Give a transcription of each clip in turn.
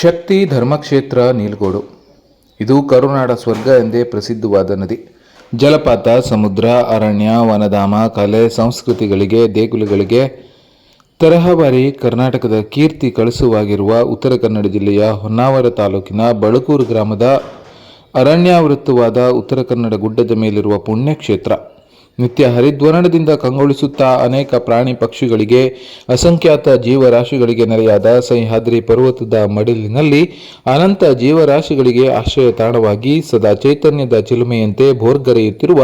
ಶಕ್ತಿ ಧರ್ಮಕ್ಷೇತ್ರ ನೀಲಗೋಡು. ಇದು ಕರುನಾಡ ಸ್ವರ್ಗ ಎಂದೇ ಪ್ರಸಿದ್ಧವಾದ ನದಿ. ಜಲಪಾತ, ಸಮುದ್ರ, ಅರಣ್ಯ, ವನಧಾಮ, ಕಲೆ, ಸಂಸ್ಕೃತಿಗಳಿಗೆ, ದೇಗುಲಗಳಿಗೆ ತರಹೇವಾರಿ ಕರ್ನಾಟಕದ ಕೀರ್ತಿ ಕಳಸುವಾಗಿರುವ ಉತ್ತರ ಕನ್ನಡ ಜಿಲ್ಲೆಯ ಹೊನ್ನಾವರ ತಾಲೂಕಿನ ಬಳಕೂರು ಗ್ರಾಮದ ಅರಣ್ಯಾವೃತವಾದ ಉತ್ತರ ಕನ್ನಡ ಗುಡ್ಡದ ಮೇಲಿರುವ ಪುಣ್ಯಕ್ಷೇತ್ರ. ನಿತ್ಯ ಹರಿದ್ವರ್ಣದಿಂದ ಕಂಗೊಳಿಸುತ್ತಾ ಅನೇಕ ಪ್ರಾಣಿ ಪಕ್ಷಿಗಳಿಗೆ, ಅಸಂಖ್ಯಾತ ಜೀವರಾಶಿಗಳಿಗೆ ನೆಲೆಯಾದ ಸಹ್ಯಾದ್ರಿ ಪರ್ವತದ ಮಡಿಲಿನಲ್ಲಿ ಅನಂತ ಜೀವರಾಶಿಗಳಿಗೆ ಆಶ್ರಯ ತಾಣವಾಗಿ ಸದಾ ಚೈತನ್ಯದ ಚಿಲುಮೆಯಂತೆ ಭೋರ್ಗರೆಯುತ್ತಿರುವ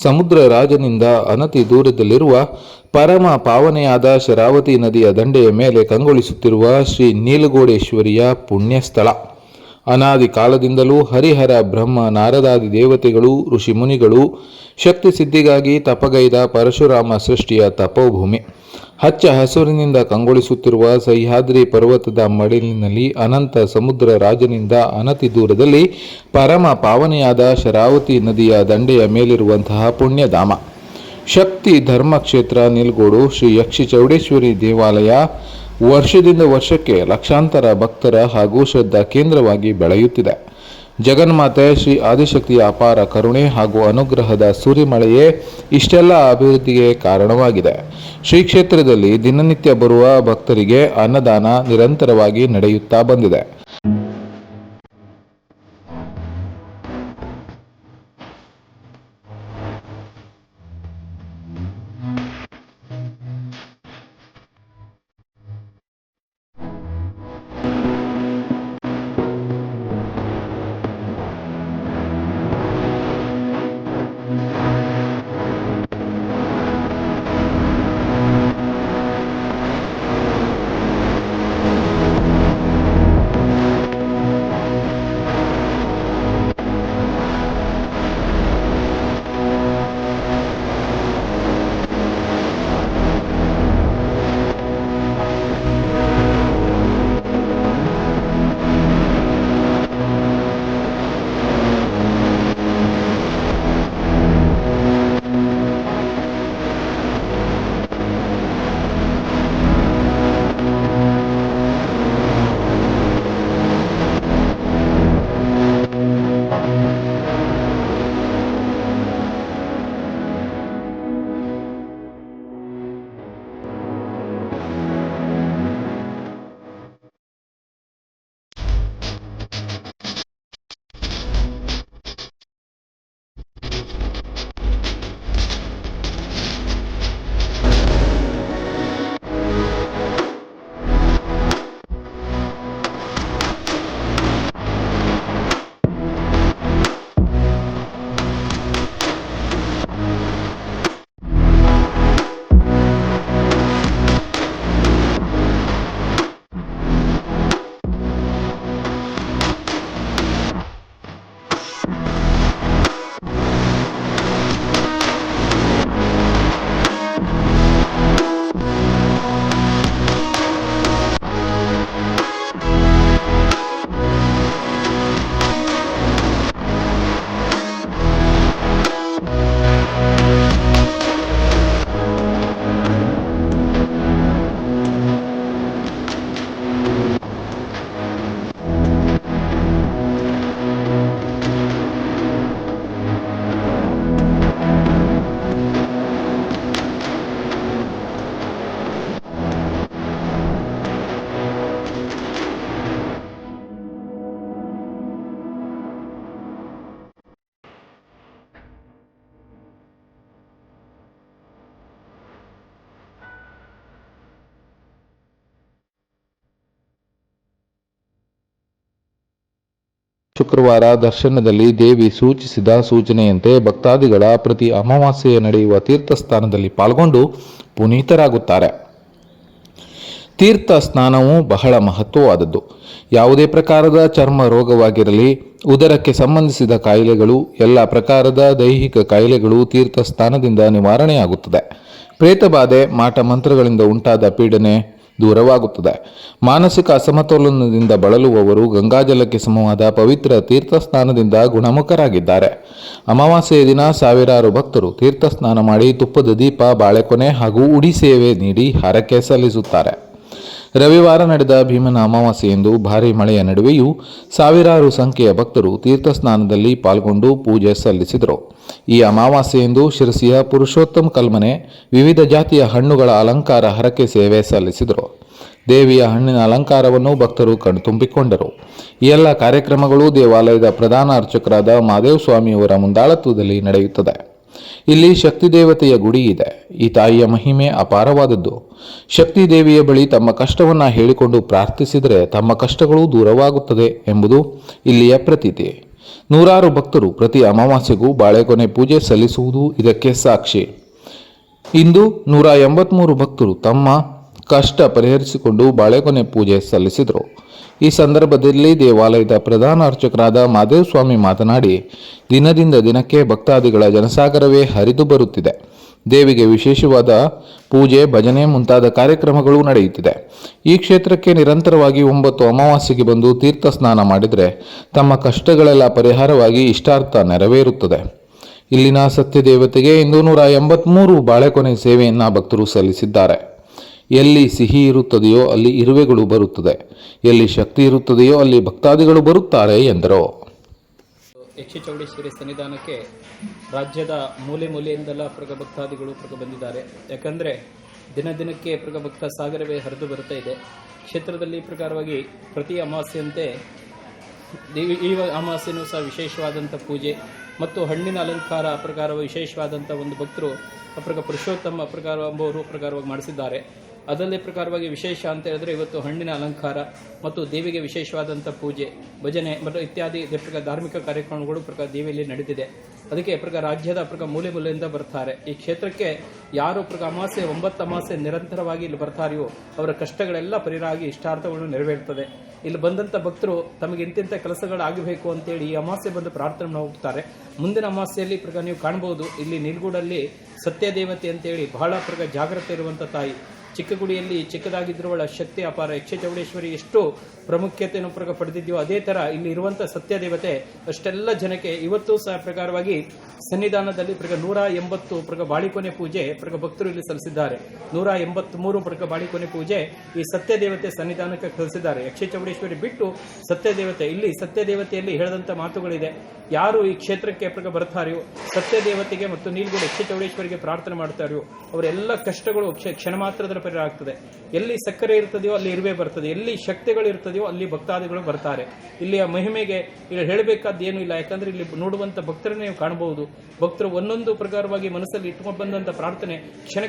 ಸಮುದ್ರ ರಾಜನಿಂದ ಅನತಿ ದೂರದಲ್ಲಿರುವ ಪರಮ ಪಾವನೆಯಾದ ಶರಾವತಿ ನದಿಯ ದಂಡೆಯ ಮೇಲೆ ಕಂಗೊಳಿಸುತ್ತಿರುವ ಶ್ರೀ ನೀಲಗೋಡೇಶ್ವರಿಯ ಪುಣ್ಯಸ್ಥಳ. ಅನಾದಿ ಕಾಲದಿಂದಲೂ ಹರಿಹರ, ಬ್ರಹ್ಮ, ನಾರದಾದಿ ದೇವತೆಗಳು, ಋಷಿಮುನಿಗಳು ಶಕ್ತಿ ಸಿದ್ಧಿಗಾಗಿ ತಪಗೈದ ಪರಶುರಾಮ ಸೃಷ್ಟಿಯ ತಪೋಭೂಮಿ. ಹಚ್ಚ ಹಸುರಿನಿಂದ ಕಂಗೊಳಿಸುತ್ತಿರುವ ಸಹ್ಯಾದ್ರಿ ಪರ್ವತದ ಮಡಿಲಿನಲ್ಲಿ ಅನಂತ ಸಮುದ್ರ ರಾಜನಿಂದ ಅನತಿ ದೂರದಲ್ಲಿ ಪರಮ ಪಾವನೆಯಾದ ಶರಾವತಿ ನದಿಯ ದಂಡೆಯ ಮೇಲಿರುವಂತಹ ಪುಣ್ಯಧಾಮ ಶಕ್ತಿ ಧರ್ಮಕ್ಷೇತ್ರ ನೀಲಗೋಡು ಶ್ರೀ ಯಕ್ಷಿ ಚೌಡೇಶ್ವರಿ ದೇವಾಲಯ ವರ್ಷದಿಂದ ವರ್ಷಕ್ಕೆ ಲಕ್ಷಾಂತರ ಭಕ್ತರ ಹಾಗೂ ಶ್ರದ್ಧಾ ಕೇಂದ್ರವಾಗಿ ಬೆಳೆಯುತ್ತಿದೆ. ಜಗನ್ಮಾತೆ ಶ್ರೀ ಆದಿಶಕ್ತಿಯ ಅಪಾರ ಕರುಣೆ ಹಾಗೂ ಅನುಗ್ರಹದ ಸುರಿಮಳೆಯೇ ಇಷ್ಟೆಲ್ಲ ಅಭಿವೃದ್ಧಿಗೆ ಕಾರಣವಾಗಿದೆ. ಶ್ರೀ ಕ್ಷೇತ್ರದಲ್ಲಿ ದಿನನಿತ್ಯ ಬರುವ ಭಕ್ತರಿಗೆ ಅನ್ನದಾನ ನಿರಂತರವಾಗಿ ನಡೆಯುತ್ತಾ ಬಂದಿದೆ. ಶುಕ್ರವಾರ ದರ್ಶನದಲ್ಲಿ ದೇವಿ ಸೂಚಿಸಿದ ಸೂಚನೆಯಂತೆ ಭಕ್ತಾದಿಗಳ ಪ್ರತಿ ಅಮಾವಾಸ್ಯೆ ನಡೆಯುವ ತೀರ್ಥಸ್ನಾನದಲ್ಲಿ ಪಾಲ್ಗೊಂಡು ಪುನೀತರಾಗುತ್ತಾರೆ. ತೀರ್ಥ ಸ್ನಾನವು ಬಹಳ ಮಹತ್ವವಾದದ್ದು. ಯಾವುದೇ ಪ್ರಕಾರದ ಚರ್ಮ ರೋಗವಾಗಿರಲಿ, ಉದರಕ್ಕೆ ಸಂಬಂಧಿಸಿದ ಕಾಯಿಲೆಗಳು, ಎಲ್ಲ ಪ್ರಕಾರದ ದೈಹಿಕ ಕಾಯಿಲೆಗಳು ತೀರ್ಥ ಸ್ನಾನದಿಂದ ನಿವಾರಣೆಯಾಗುತ್ತದೆ. ಪ್ರೇತಬಾಧೆ, ಮಾಟ ಮಂತ್ರಗಳಿಂದ ಉಂಟಾದ ಪೀಡನೆ ದೂರವಾಗುತ್ತದೆ. ಮಾನಸಿಕ ಅಸಮತೋಲನದಿಂದ ಬಳಲುವವರು ಗಂಗಾಜಲಕ್ಕೆ ಸಮವಾದ ಪವಿತ್ರ ತೀರ್ಥಸ್ನಾನದಿಂದ ಗುಣಮುಖರಾಗಿದ್ದಾರೆ. ಅಮಾವಾಸ್ಯೆಯ ದಿನ ಸಾವಿರಾರು ಭಕ್ತರು ತೀರ್ಥಸ್ನಾನ ಮಾಡಿ ತುಪ್ಪದ ದೀಪ, ಬಾಳೆಕೊನೆ ಹಾಗೂ ಉಡಿ ಸೇವೆ ನೀಡಿ ಹರಕೆ ಸಲ್ಲಿಸುತ್ತಾರೆ. ರವಿವಾರ ನಡೆದ ಭೀಮನ ಅಮಾವಾಸ್ಯೆಯಂದು ಭಾರೀ ಮಳೆಯ ನಡುವೆಯೂ ಸಾವಿರಾರು ಸಂಖ್ಯೆಯ ಭಕ್ತರು ತೀರ್ಥಸ್ನಾನದಲ್ಲಿ ಪಾಲ್ಗೊಂಡು ಪೂಜೆ ಸಲ್ಲಿಸಿದರು. ಈ ಅಮಾವಾಸ್ಯೆಯಂದು ಶಿರಸಿಯ ಪುರುಷೋತ್ತಮ ಕಲ್ಮನೆ ವಿವಿಧ ಜಾತಿಯ ಹಣ್ಣುಗಳ ಅಲಂಕಾರ ಹರಕೆ ಸೇವೆ ಸಲ್ಲಿಸಿದರು. ದೇವಿಯ ಹಣ್ಣಿನ ಅಲಂಕಾರವನ್ನು ಭಕ್ತರು ಕಣ್ತುಂಬಿಕೊಂಡರು. ಈ ಎಲ್ಲ ಕಾರ್ಯಕ್ರಮಗಳು ದೇವಾಲಯದ ಪ್ರಧಾನ ಅರ್ಚಕರಾದ ಮಹಾದೇವ ಸ್ವಾಮಿಯವರ ಮುಂದಾಳತ್ವದಲ್ಲಿ ನಡೆಯುತ್ತದೆ. ಇಲ್ಲಿ ಶಕ್ತಿ ದೇವತೆಯ ಗುಡಿ ಇದೆ. ಈ ತಾಯಿಯ ಮಹಿಮೆ ಅಪಾರವಾದದ್ದು. ಶಕ್ತಿ ದೇವಿಯ ಬಳಿ ತಮ್ಮ ಕಷ್ಟವನ್ನು ಹೇಳಿಕೊಂಡು ಪ್ರಾರ್ಥಿಸಿದರೆ ತಮ್ಮ ಕಷ್ಟಗಳು ದೂರವಾಗುತ್ತದೆ ಎಂಬುದು ಇಲ್ಲಿಯ ಪ್ರತೀತಿ. ನೂರಾರು ಭಕ್ತರು ಪ್ರತಿ ಅಮಾವಾಸ್ಯೆಗೂ ಬಾಳೆಗೊನೆ ಪೂಜೆ ಸಲ್ಲಿಸುವುದು ಇದಕ್ಕೆ ಸಾಕ್ಷಿ. ಇಂದು 183 ಭಕ್ತರು ತಮ್ಮ ಕಷ್ಟ ಪರಿಹರಿಸಿಕೊಂಡು ಬಾಳೆಗೊನೆ ಪೂಜೆ ಸಲ್ಲಿಸಿದರು. ಈ ಸಂದರ್ಭದಲ್ಲಿ ದೇವಾಲಯದ ಪ್ರಧಾನ ಅರ್ಚಕರಾದ ಮಹಾದೇವ ಸ್ವಾಮಿ ಮಾತನಾಡಿ, ದಿನದಿಂದ ದಿನಕ್ಕೆ ಭಕ್ತಾದಿಗಳ ಜನಸಾಗರವೇ ಹರಿದು ಬರುತ್ತಿದೆ. ದೇವಿಗೆ ವಿಶೇಷವಾದ ಪೂಜೆ, ಭಜನೆ ಮುಂತಾದ ಕಾರ್ಯಕ್ರಮಗಳು ನಡೆಯುತ್ತಿದೆ. ಈ ಕ್ಷೇತ್ರಕ್ಕೆ ನಿರಂತರವಾಗಿ 9 ಅಮಾವಾಸ್ಯೆಗೆ ಬಂದು ತೀರ್ಥ ಸ್ನಾನ ಮಾಡಿದರೆ ತಮ್ಮ ಕಷ್ಟಗಳೆಲ್ಲ ಪರಿಹಾರವಾಗಿ ಇಷ್ಟಾರ್ಥ ನೆರವೇರುತ್ತದೆ. ಇಲ್ಲಿನ ಸತ್ಯದೇವತೆಗೆ ಇಂದು 183 ಬಾಳೆಕೊನೆ ಸೇವೆಯನ್ನು ಭಕ್ತರು ಸಲ್ಲಿಸಿದ್ದಾರೆ. ಎಲ್ಲಿ ಸಿಹಿ ಇರುತ್ತದೆಯೋ ಅಲ್ಲಿ ಇರುವೆಗಳು ಬರುತ್ತದೆ, ಎಲ್ಲಿ ಶಕ್ತಿ ಇರುತ್ತದೆಯೋ ಅಲ್ಲಿ ಭಕ್ತಾದಿಗಳು ಬರುತ್ತಾರೆ ಎಂದರು. ಯಕ್ಷ ಚೌಡೇಶ್ವರಿ ಸನ್ನಿಧಾನಕ್ಕೆ ರಾಜ್ಯದ ಮೂಲೆ ಮೂಲೆಯಿಂದೆಲ್ಲ ಭಕ್ತಾದಿಗಳು ಬಂದಿದ್ದಾರೆ. ಯಾಕಂದರೆ ದಿನ ದಿನಕ್ಕೆ ಭಕ್ತ ಸಾಗರವೇ ಹರಿದು ಬರುತ್ತಾ ಇದೆ. ಕ್ಷೇತ್ರದಲ್ಲಿ ಪ್ರಕಾರವಾಗಿ ಪ್ರತಿ ಅಮಾವಾಸ್ಯೆಯಂತೆ ಈ ಅಮಾವಾಸ್ಯೆಯೂ ಸಹ ವಿಶೇಷವಾದಂಥ ಪೂಜೆ ಮತ್ತು ಹಣ್ಣಿನ ಅಲಂಕಾರ ಪ್ರಕಾರ ವಿಶೇಷವಾದಂಥ ಒಂದು ಭಕ್ತರು ಪುರುಷೋತ್ತಮ ಪ್ರಕಾರವಾಗಿ ಮಾಡಿಸಿದ್ದಾರೆ. ಅದಲ್ಲೇ ಪ್ರಕಾರವಾಗಿ ವಿಶೇಷ ಅಂತ ಹೇಳಿದ್ರೆ ಇವತ್ತು ಹಣ್ಣಿನ ಅಲಂಕಾರ ಮತ್ತು ದೇವಿಗೆ ವಿಶೇಷವಾದಂಥ ಪೂಜೆ, ಭಜನೆ ಮತ್ತು ಇತ್ಯಾದಿ ಧಾರ್ಮಿಕ ಕಾರ್ಯಕ್ರಮಗಳು ದೇವಿಯಲ್ಲಿ ನಡೆದಿದೆ. ಅದಕ್ಕೆ ರಾಜ್ಯದ ಮೂಲೆ ಮೂಲೆಯಿಂದ ಬರ್ತಾರೆ. ಈ ಕ್ಷೇತ್ರಕ್ಕೆ ಯಾರು ಅಮಾವಾಸ್ಯೆ 9 ಅಮಾವಾಸ್ಯೆ ನಿರಂತರವಾಗಿ ಇಲ್ಲಿ ಬರ್ತಾರೆಯೋ ಅವರ ಕಷ್ಟಗಳೆಲ್ಲ ಪರಿಹಾರವಾಗಿ ಇಷ್ಟಾರ್ಥಗಳು ನೆರವೇರುತ್ತದೆ. ಇಲ್ಲಿ ಬಂದಂಥ ಭಕ್ತರು ತಮಗೆ ಇಂತಿಂಥ ಕೆಲಸಗಳಾಗಬೇಕು ಅಂತೇಳಿ ಈ ಅಮಾವಾಸ್ಯೆ ಬಂದು ಪ್ರಾರ್ಥನೆ ಹೋಗ್ತಾರೆ. ಮುಂದಿನ ಅಮಾವಾಸ್ಯೆಯಲ್ಲಿ ನೀವು ಕಾಣಬಹುದು, ಇಲ್ಲಿ ನೀಲ್ಗೂಡಲ್ಲಿ ಸತ್ಯದೇವತೆ ಅಂತೇಳಿ ಬಹಳ ಜಾಗ್ರತೆ ಇರುವಂಥ ತಾಯಿ. ಚಿಕ್ಕಗುಡಿಯಲ್ಲಿ ಚಿಕ್ಕದಾಗಿದ್ರುವಳ ಶಕ್ತಿ ಅಪಾರ. ಯಕ್ಷ ಚೌಡೇಶ್ವರಿ ಎಷ್ಟು ಪ್ರಾಮುಖ್ಯತೆಯನ್ನು ಪಡೆದಿದೆಯೋ ಅದೇ ಥರ ಇಲ್ಲಿ ಇರುವಂಥ ಸತ್ಯದೇವತೆ ಅಷ್ಟೆಲ್ಲ ಜನಕ್ಕೆ ಇವತ್ತು ಸಹ ಪ್ರಕಾರವಾಗಿ ಸನ್ನಿಧಾನದಲ್ಲಿ 180 ಬಾಳಿಕೊನೆ ಪೂಜೆ ಭಕ್ತರು ಇಲ್ಲಿ ಸಲ್ಲಿಸಿದ್ದಾರೆ. 183 ಬಾಳಿಕೊನೆ ಪೂಜೆ ಈ ಸತ್ಯದೇವತೆ ಸನ್ನಿಧಾನಕ್ಕೆ ಕಲಿಸಿದ್ದಾರೆ. ಯಕ್ಷ ಚೌಡೇಶ್ವರಿ ಬಿಟ್ಟು ಸತ್ಯದೇವತೆ, ಇಲ್ಲಿ ಸತ್ಯದೇವತೆಯಲ್ಲಿ ಹೇಳಿದಂಥ ಮಾತುಗಳಿದೆ. ಯಾರು ಈ ಕ್ಷೇತ್ರಕ್ಕೆ ಬರ್ತಾರೆಯೋ ಸತ್ಯದೇವತೆಗೆ ಮತ್ತು ನೀಲ್ಗೂಡು ಯಕ್ಷ ಚೌಡೇಶ್ವರಿಗೆ ಪ್ರಾರ್ಥನೆ ಮಾಡ್ತಾರೆಯೋ ಅವರೆಲ್ಲ ಕಷ್ಟಗಳು ಕ್ಷಣ ಮಾತ್ರದಲ್ಲಿ ಪರಿಹಾರ ಆಗ್ತದೆ. ಎಲ್ಲಿ ಸಕ್ಕರೆ ಇರ್ತದೆಯೋ ಅಲ್ಲಿ ಇರುವೆ ಬರ್ತದೆ, ಎಲ್ಲಿ ಶಕ್ತಿಗಳು ಇರ್ತದೆಯೋ ಅಲ್ಲಿ ಭಕ್ತಾದಿಗಳು ಬರ್ತಾರೆ. ಇಲ್ಲಿಯ ಮಹಿಮೆಗೆ ಇಲ್ಲಿ ಹೇಳಬೇಕಾದ ಏನೂ ಇಲ್ಲ. ಯಾಕಂದ್ರೆ ಇಲ್ಲಿ ನೋಡುವಂಥ ಭಕ್ತರನ್ನೇ ನೀವು ಕಾಣಬಹುದು. ಭಕ್ತರು ಒಂದೊಂದು ಪ್ರಕಾರವಾಗಿ ಮನಸ್ಸಲ್ಲಿ ಇಟ್ಕೊಂಡು ಬಂದಂಥ ಪ್ರಾರ್ಥನೆ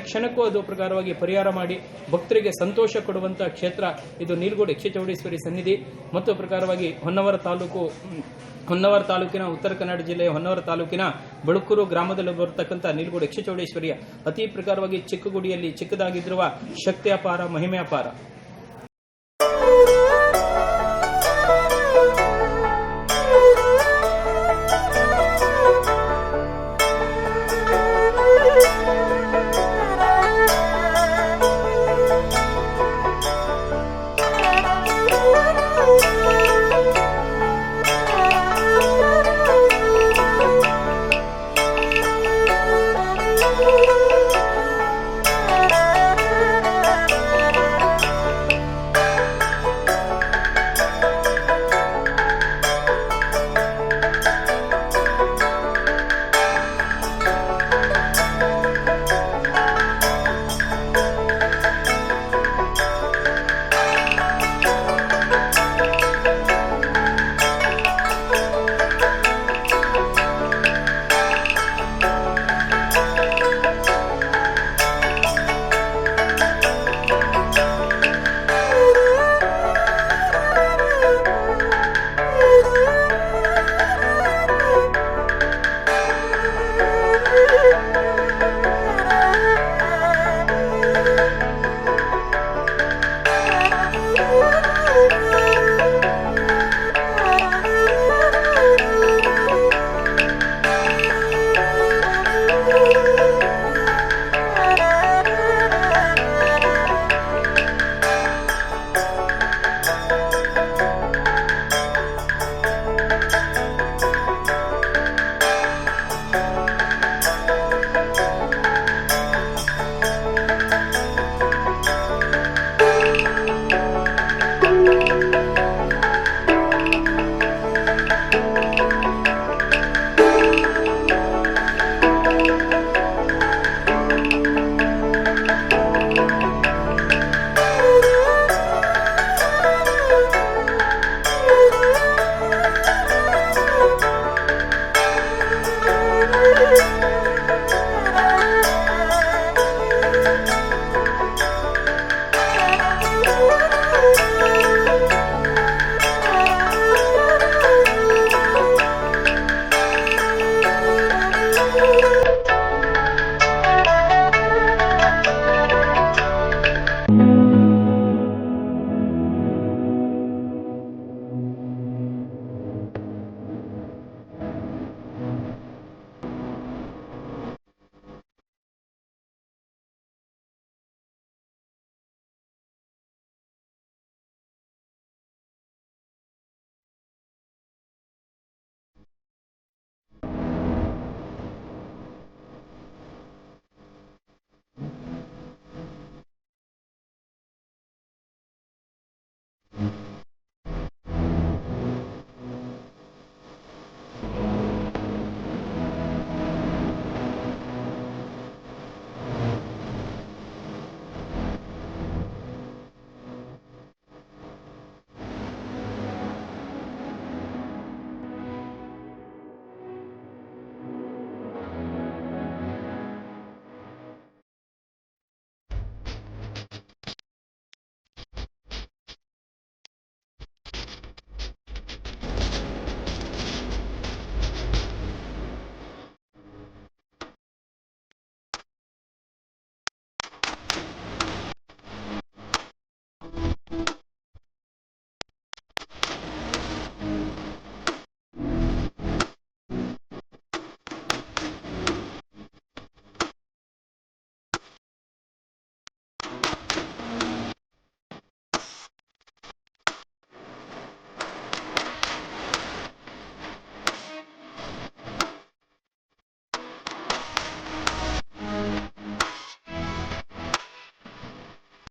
ಕ್ಷಣಕ್ಕೂ ಅದು ಪ್ರಕಾರವಾಗಿ ಪರಿಹಾರ ಮಾಡಿ ಭಕ್ತರಿಗೆ ಸಂತೋಷ ಕೊಡುವಂಥ ಕ್ಷೇತ್ರ ಇದು ನೀಲ್ಗೂಡು ಯಕ್ಷ ಚೌಡೇಶ್ವರಿ ಸನ್ನಿಧಿ. ಮತ್ತು ಪ್ರಕಾರವಾಗಿ ಹೊನ್ನಾವರ ತಾಲೂಕಿನ ಉತ್ತರ ಕನ್ನಡ ಜಿಲ್ಲೆಯ ಹೊನ್ನಾವರ ತಾಲೂಕಿನ ಬಳುಕೂರು ಗ್ರಾಮದಲ್ಲಿ ಬರತಕ್ಕಂಥ ನೀಲ್ಗೂಡು ಯಕ್ಷ ಚೌಡೇಶ್ವರಿಯ ಅತಿ ಪ್ರಕಾರವಾಗಿ ಚಿಕ್ಕಗುಡಿಯಲ್ಲಿ ಚಿಕ್ಕದಾಗಿದ್ರುವ ಶಕ್ತಿ ಅಪಾರ, ಮಹಿಮೆ ಅಪಾರ.